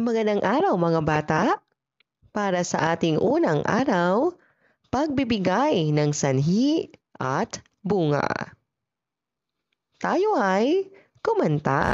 Magandang araw mga bata! Para sa ating unang araw, pagbibigay ng sanhi at bunga. Tayo ay kumanta.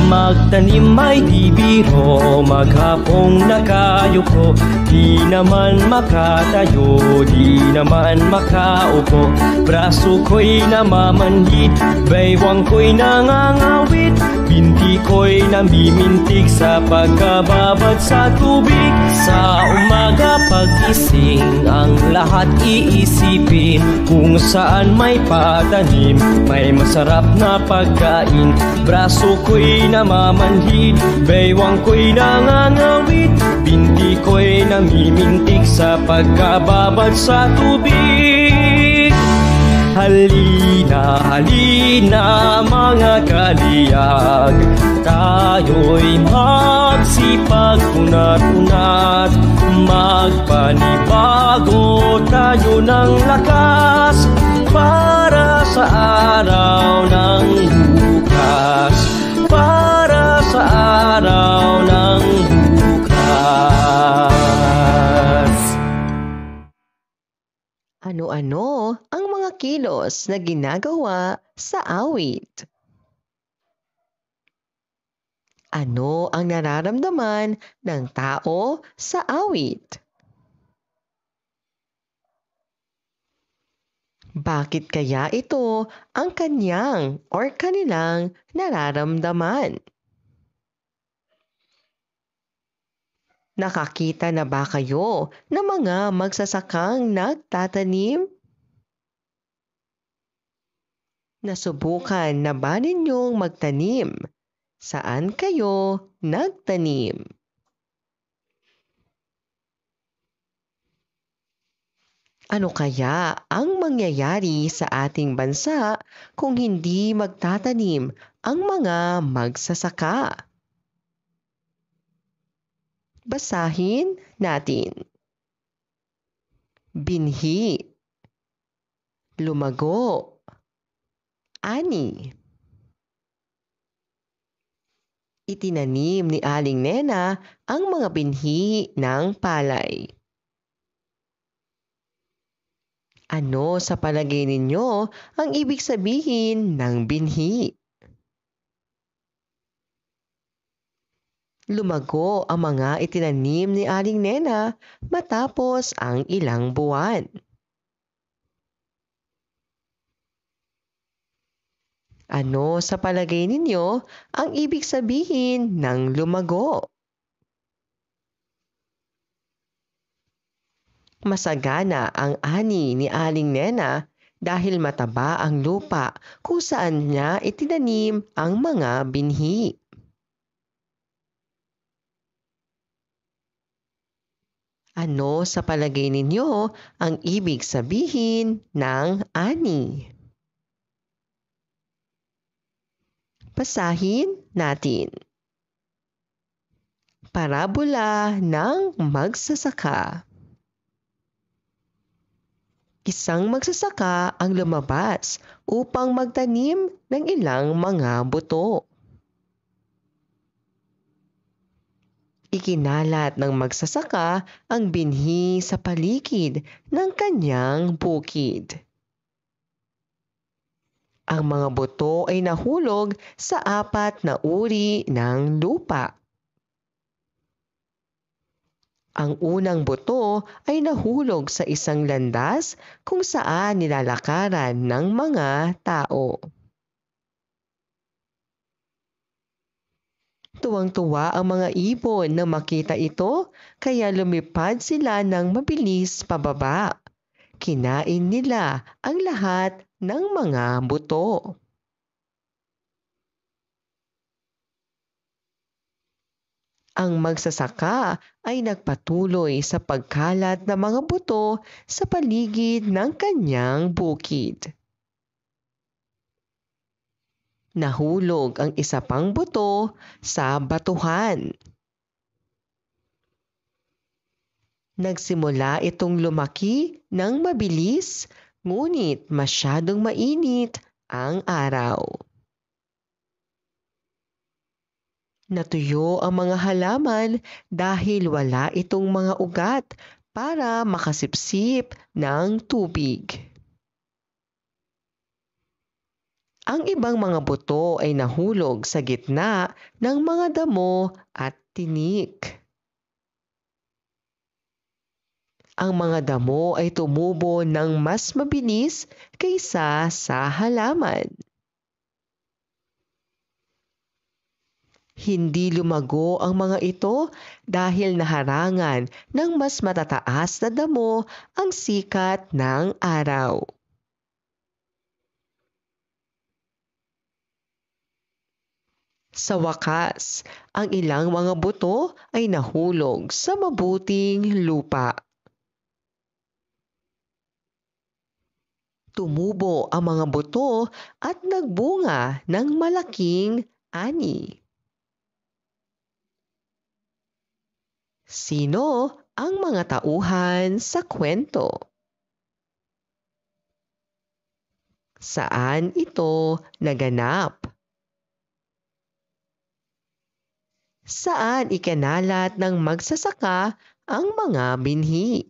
Magtanim ay di biro, maghapong nakayuko, di naman makatayo, di naman makaupo. Braso ko'y namamanhid, baywang ko'y nangangawit, binti ko'y namimintig sa pagkababad sa tubig. Sa umaga pagising, ang lahat iisipin, kung saan may patanim, may masarap na pagkain. Braso ko'y namamanhid, baywang ko'y nangangawit, binti ko'y namimintig sa pagkababad sa tubig. Halina, halina mga kaliyag, tayo'y magsipag unat-unat, magpanibago tayo ng lakas para sa araw ng bukas, para sa araw ng bukas. Ano-ano ang mga kilos na ginagawa sa awit? Ano ang nararamdaman ng tao sa awit? Bakit kaya ito ang kanyang or kanilang nararamdaman? Nakakita na ba kayo ng mga magsasakang nagtatanim? Nasubukan na ba ninyong magtanim? Saan kayo nagtanim? Ano kaya ang mangyayari sa ating bansa kung hindi magtatanim ang mga magsasaka? Basahin natin. Binhi, lumago, ani. Itinanim ni Aling Nena ang mga binhi ng palay. Ano sa palagay ninyo ang ibig sabihin ng binhi? Lumago ang mga itinanim ni Aling Nena matapos ang ilang buwan. Ano sa palagay ninyo ang ibig sabihin ng lumago? Masagana ang ani ni Aling Nena dahil mataba ang lupa kung saan niya itinanim ang mga binhi. Ano sa palagay ninyo ang ibig sabihin ng ani? Basahin natin. Parabola ng magsasaka. Isang magsasaka ang lumabas upang magtanim ng ilang mga buto. Ikinalat ng magsasaka ang binhi sa paligid ng kanyang bukid. Ang mga buto ay nahulog sa 4 na uri ng lupa. Ang unang buto ay nahulog sa isang landas kung saan nilalakaran ng mga tao. Tuwang-tuwa ang mga ibon na makita ito, kaya lumipad sila ng mabilis pababa. Kinain nila ang lahat ng mga buto. Ang magsasaka ay nagpatuloy sa pagkalat ng mga buto sa paligid ng kanyang bukid. Nahulog ang isa pang buto sa batuhan. Nagsimula itong lumaki ng mabilis, ngunit masyadong mainit ang araw. Natuyo ang mga halaman dahil wala itong mga ugat para makasipsip ng tubig. Ang ibang mga buto ay nahulog sa gitna ng mga damo at tinik. Ang mga damo ay tumubo ng mas mabilis kaysa sa halaman. Hindi lumago ang mga ito dahil naharangan ng mas matataas na damo ang sikat ng araw. Sa wakas, ang ilang mga buto ay nahulog sa mabuting lupa. Tumubo ang mga buto at nagbunga ng malaking ani. Sino ang mga tauhan sa kwento? Saan ito naganap? Saan ikinalat ng magsasaka ang mga binhi?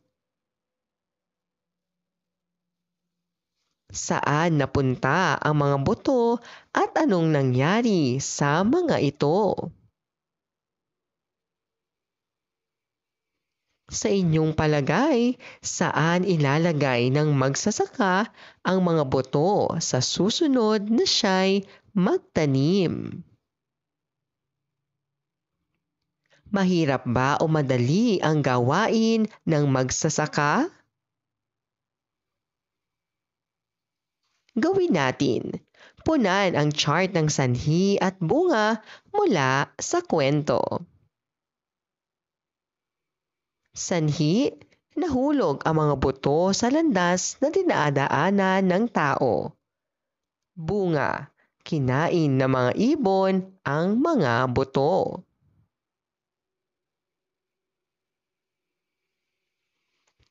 Saan napunta ang mga buto at anong nangyari sa mga ito? Sa inyong palagay, saan ilalagay ng magsasaka ang mga buto sa susunod na siya'y magtanim? Mahirap ba o madali ang gawain ng magsasaka? Gawin natin. Punan ang chart ng sanhi at bunga mula sa kwento. Sanhi, nahulog ang mga buto sa landas na dinadaanan ng tao. Bunga, kinain ng mga ibon ang mga buto.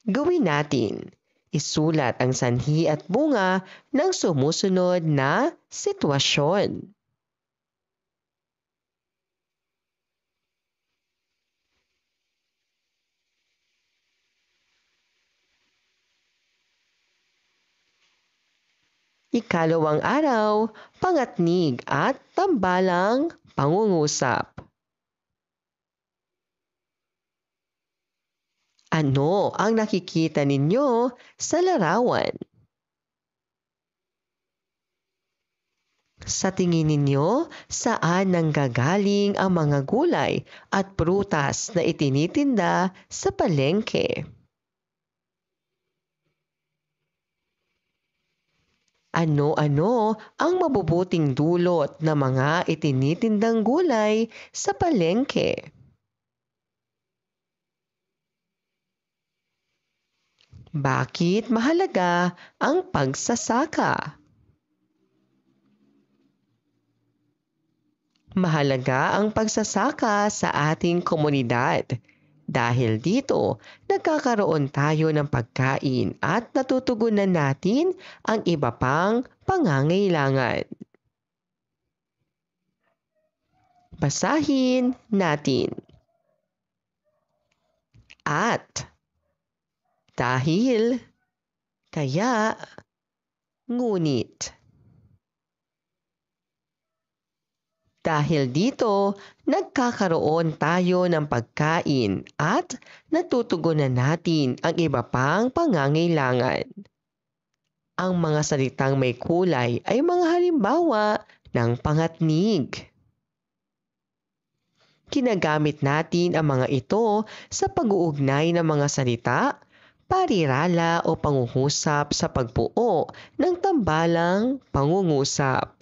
Gawin natin. Isulat ang sanhi at bunga ng sumusunod na sitwasyon. Ikalawang araw, pangatnig at tambalang pangungusap. Ano ang nakikita ninyo sa larawan? Sa tingin ninyo, saan nanggagaling ang mga gulay at prutas na itinitinda sa palengke? Ano-ano ang mabubuting dulot ng mga itinitindang gulay sa palengke? Bakit mahalaga ang pagsasaka? Mahalaga ang pagsasaka sa ating komunidad. Dahil dito, nagkakaroon tayo ng pagkain at natutugunan natin ang iba pang pangangailangan. Basahin natin. At, dahil, kaya, ngunit. Dahil dito, nagkakaroon tayo ng pagkain at natutugunan natin ang iba pang pangangailangan. Ang mga salitang may kulay ay mga halimbawa ng pangatnig. Ginagamit natin ang mga ito sa pag-uugnay ng mga salita, parirala o pangungusap sa pagbuo ng tambalang pangungusap.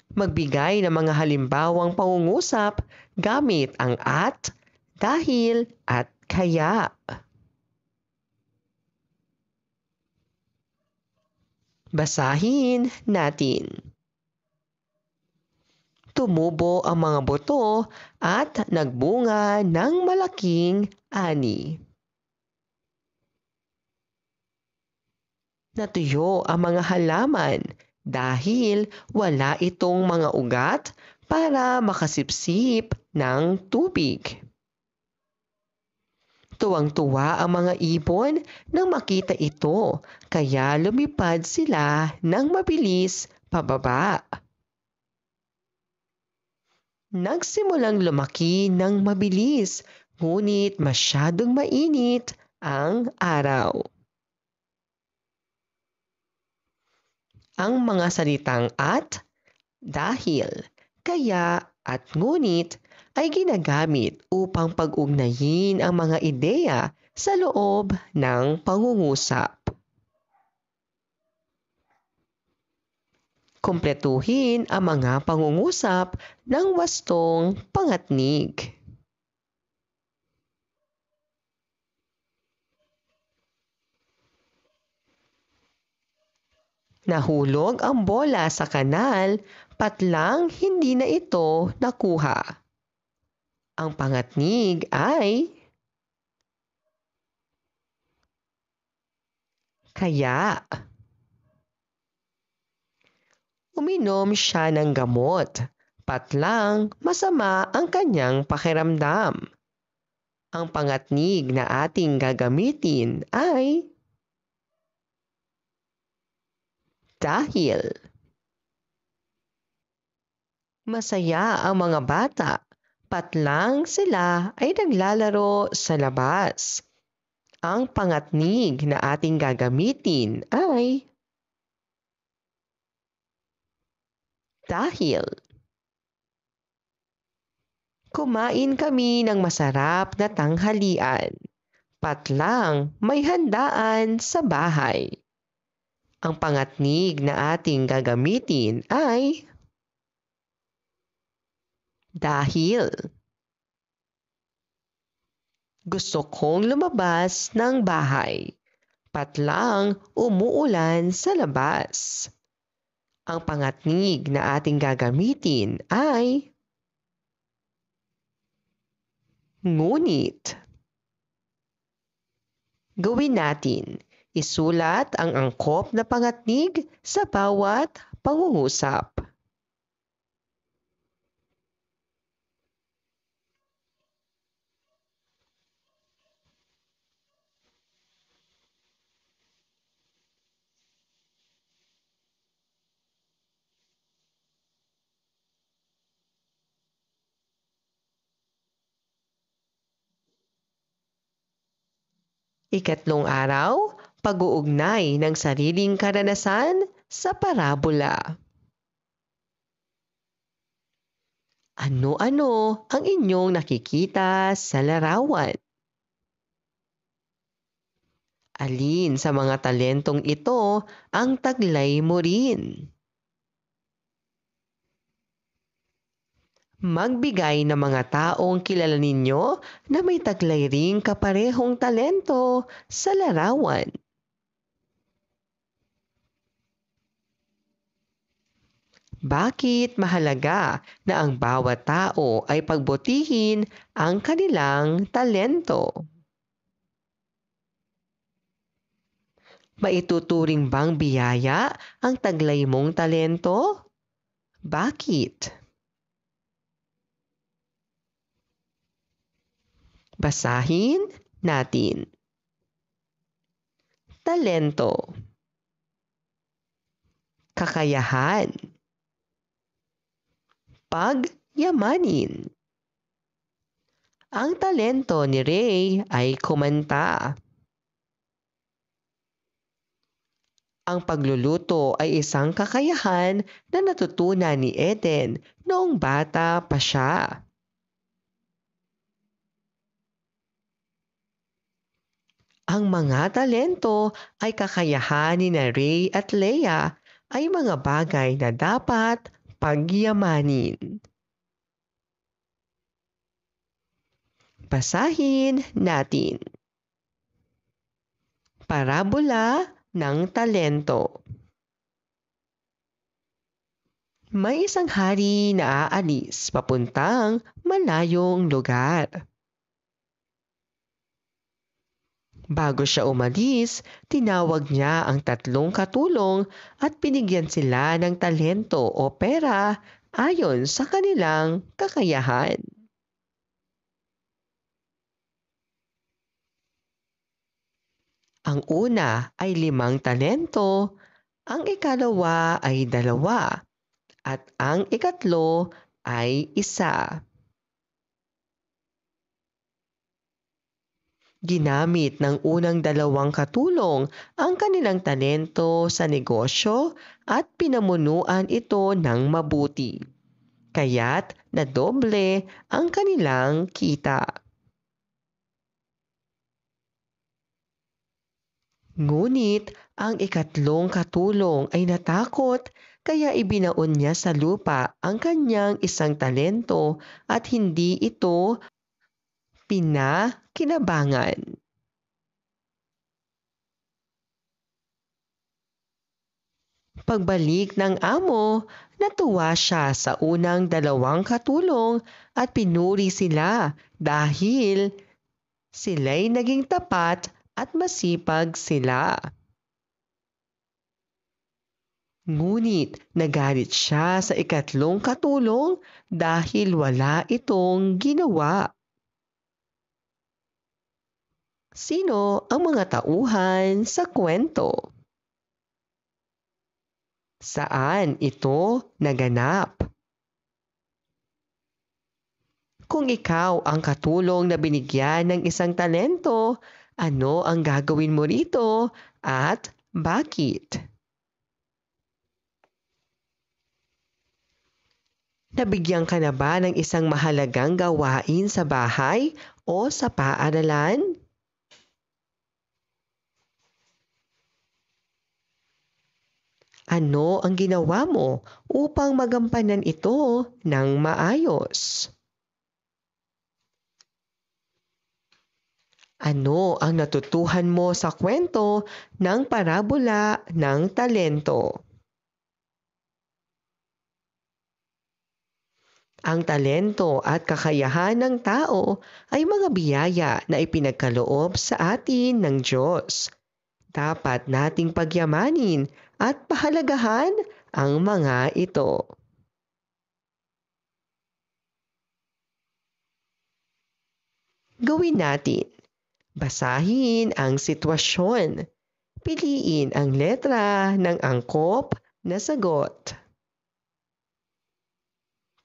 Magbigay ng mga halimbawang pangungusap gamit ang at, dahil at kaya. Basahin natin. Tumubo ang mga buto at nagbunga ng malaking ani. Natuyo ang mga halaman dahil wala itong mga ugat para makasipsip ng tubig. Tuwang-tuwa ang mga ibon nang makita ito, kaya lumipad sila ng mabilis pababa. Nagsimulang lumaki ng mabilis, ngunit masyadong mainit ang araw. Ang mga salitang at, dahil, kaya at ngunit ay ginagamit upang pag-ugnayin ang mga ideya sa loob ng pangungusap. Kumpletuhin ang mga pangungusap ng wastong pangatnig. Nahulog ang bola sa kanal, patlang hindi na ito nakuha. Ang pangatnig ay kaya. Uminom siya ng gamot, patlang masama ang kanyang pakiramdam. Ang pangatnig na ating gagamitin ay dahil. Masaya ang mga bata, patlang sila ay naglalaro sa labas. Ang pangatnig na ating gagamitin ay dahil. Kumain kami ng masarap na tanghalian. Patlang may handaan sa bahay. Ang pangatnig na ating gagamitin ay dahil. Gusto kong lumabas ng bahay. Patlang umuulan sa labas. Ang pangatnig na ating gagamitin ay ngunit. Gawin natin. Isulat ang angkop na pangatnig sa bawat pangungusap. Ikatlong araw, pag-uugnay ng sariling karanasan sa parabola. Ano-ano ang inyong nakikita sa larawan? Alin sa mga talentong ito ang taglay mo rin? Magbigay ng mga taong kilala ninyo na may taglay ring kaparehong talento sa larawan. Bakit mahalaga na ang bawat tao ay pagbutihin ang kanilang talento? Maituturing bang biyaya ang taglay mong talento? Bakit? Basahin natin. Talento. Kakayahan. Pagyamanin. Ang talento ni Ray ay kumanta. Ang pagluluto ay isang kakayahan na natutunan ni Eden noong bata pa siya. Ang mga talento ay kakayahan ni Ray at Leia ay mga bagay na dapat pagyamanin. Basahin natin. Parabola ng talento. May isang hari na aalis papuntang malayong lugar. Bago siya umalis, tinawag niya ang 3 katulong at binigyan sila ng talento o pera ayon sa kanilang kakayahan. Ang una ay 5 talento, ang ikalawa ay 2, at ang ikatlo ay 1. Ginamit ng unang 2 katulong ang kanilang talento sa negosyo at pinamunuan ito ng mabuti. Kaya't nadoble ang kanilang kita. Ngunit ang ikatlong katulong ay natakot kaya ibinaon niya sa lupa ang kanyang 1 talento at hindi ito pinakinabangan. Pagbalik ng amo, natuwa siya sa unang 2 katulong at pinuri sila dahil sila'y naging tapat at masipag sila. Ngunit nagalit siya sa ikatlong katulong dahil wala itong ginawa. Sino ang mga tauhan sa kwento? Saan ito naganap? Kung ikaw ang katulong na binigyan ng 1 talento, ano ang gagawin mo rito at bakit? Nabigyan ka na ba ng isang mahalagang gawain sa bahay o sa paaralan? Ano ang ginawa mo upang magampanan ito ng maayos? Ano ang natutuhan mo sa kwento ng parabola ng talento? Ang talento at kakayahan ng tao ay mga biyaya na ipinagkaloob sa atin ng Diyos. Dapat nating pagyamanin at pahalagahan ang mga ito. Gawin natin. Basahin ang sitwasyon. Piliin ang letra ng angkop na sagot.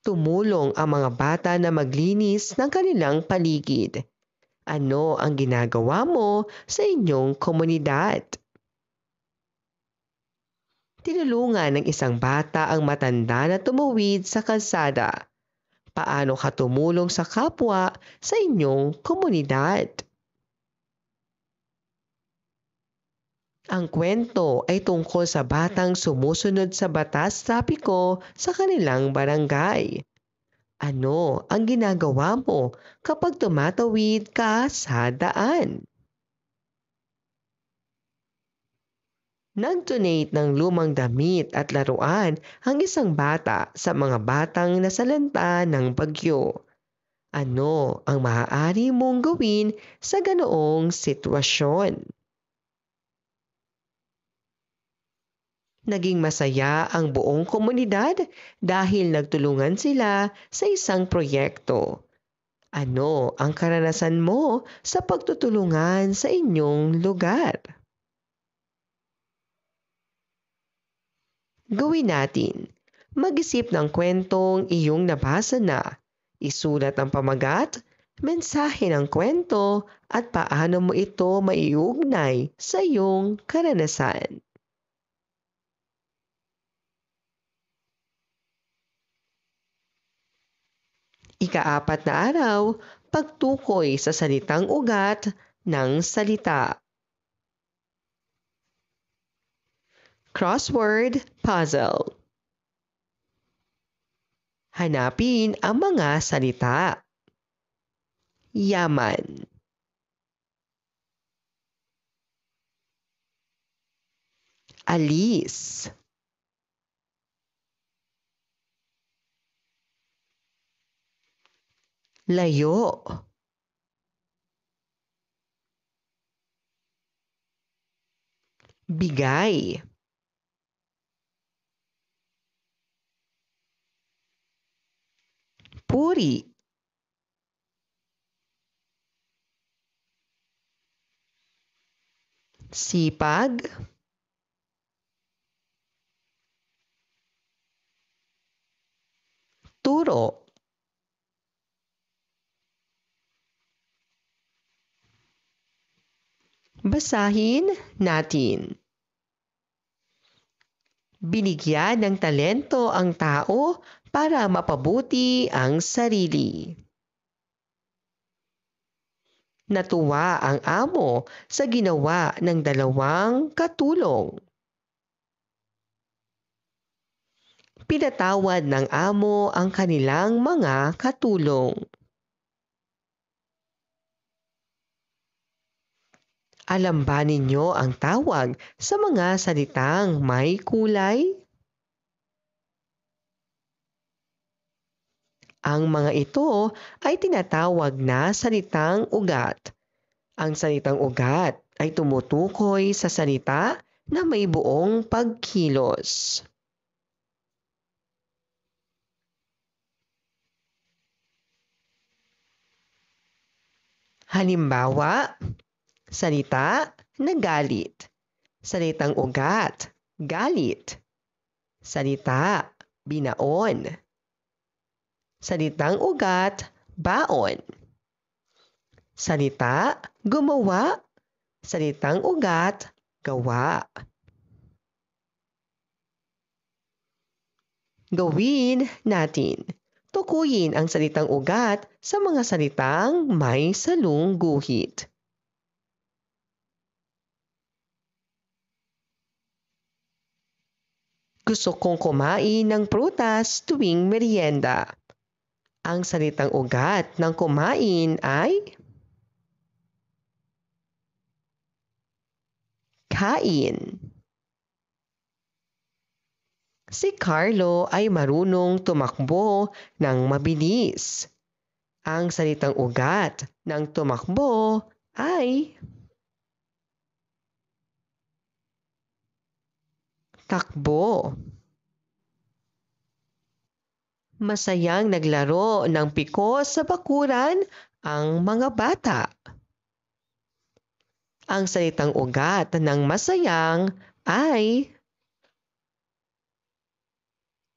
Tumulong ang mga bata na maglinis ng kanilang paligid. Ano ang ginagawa mo sa inyong komunidad? Tinulungan ng isang bata ang matanda na tumawid sa kalsada. Paano ka tumulong sa kapwa sa inyong komunidad? Ang kwento ay tungkol sa batang sumusunod sa batas trapiko sa kanilang barangay. Ano ang ginagawa mo kapag tumatawid ka sa daan? Nag-donate ng lumang damit at laruan ang isang bata sa mga batang nasalanta ng bagyo. Ano ang maaari mong gawin sa ganoong sitwasyon? Naging masaya ang buong komunidad dahil nagtulungan sila sa isang proyekto. Ano ang karanasan mo sa pagtutulungan sa inyong lugar? Gawin natin. Mag-isip ng kwentong iyong nabasa na. Isulat ang pamagat, mensahe ng kwento at paano mo ito maiugnay sa iyong karanasan. Ika-4 na araw, pagtukoy sa salitang ugat ng salita. Crossword puzzle. Hanapin ang mga salita. Yaman. Alis. Layo. bigay, puri, sipag, turo. Basahin natin. Binigyan ng talento ang tao para mapabuti ang sarili. Natuwa ang amo sa ginawa ng dalawang katulong. Pinatawad ng amo ang kanilang mga katulong. Alam ba ninyo ang tawag sa mga salitang may kulay? Ang mga ito ay tinatawag na salitang ugat. Ang salitang ugat ay tumutukoy sa salita na may buong pagkilos. Halimbawa, salita na galit. Salitang ugat, galit. Salita, binaon. Salitang ugat, baon. Salita, gumawa. Salitang ugat, gawa. Gawin natin. Tukuyin ang salitang ugat sa mga salitang may salung guhit. Gusto kong kumain ng prutas tuwing merienda. Ang salitang ugat ng kumain ay kain. Si Carlo ay marunong tumakbo ng mabilis. Ang salitang ugat ng tumakbo ay takbo. Masayang naglaro ng piko sa bakuran ang mga bata. Ang salitang ugat ng masayang ay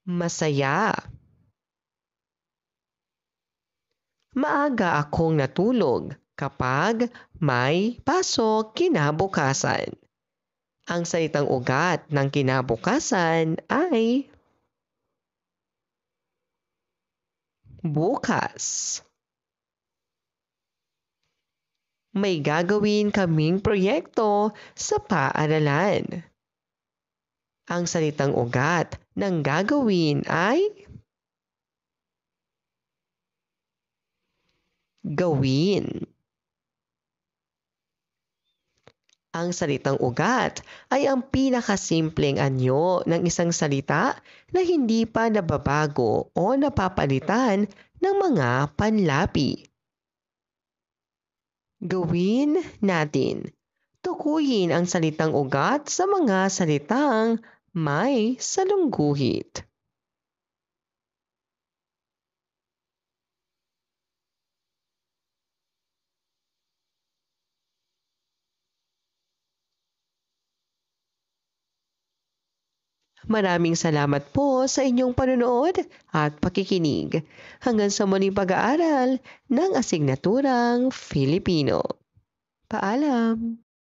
masaya. Maaga akong natulog kapag may pasok kinabukasan. Ang salitang ugat ng kinabukasan ay bukas. May gagawin kaming proyekto sa paaralan. Ang salitang ugat ng gagawin ay gawin. Ang salitang ugat ay ang pinakasimpleng anyo ng isang salita na hindi pa nababago o napapalitan ng mga panlapi. Gawin natin. Tukuyin ang salitang ugat sa mga salitang may salungguhit. Maraming salamat po sa inyong panonood at pakikinig. Hanggang sa muling pag-aaral ng asignaturang Filipino. Paalam!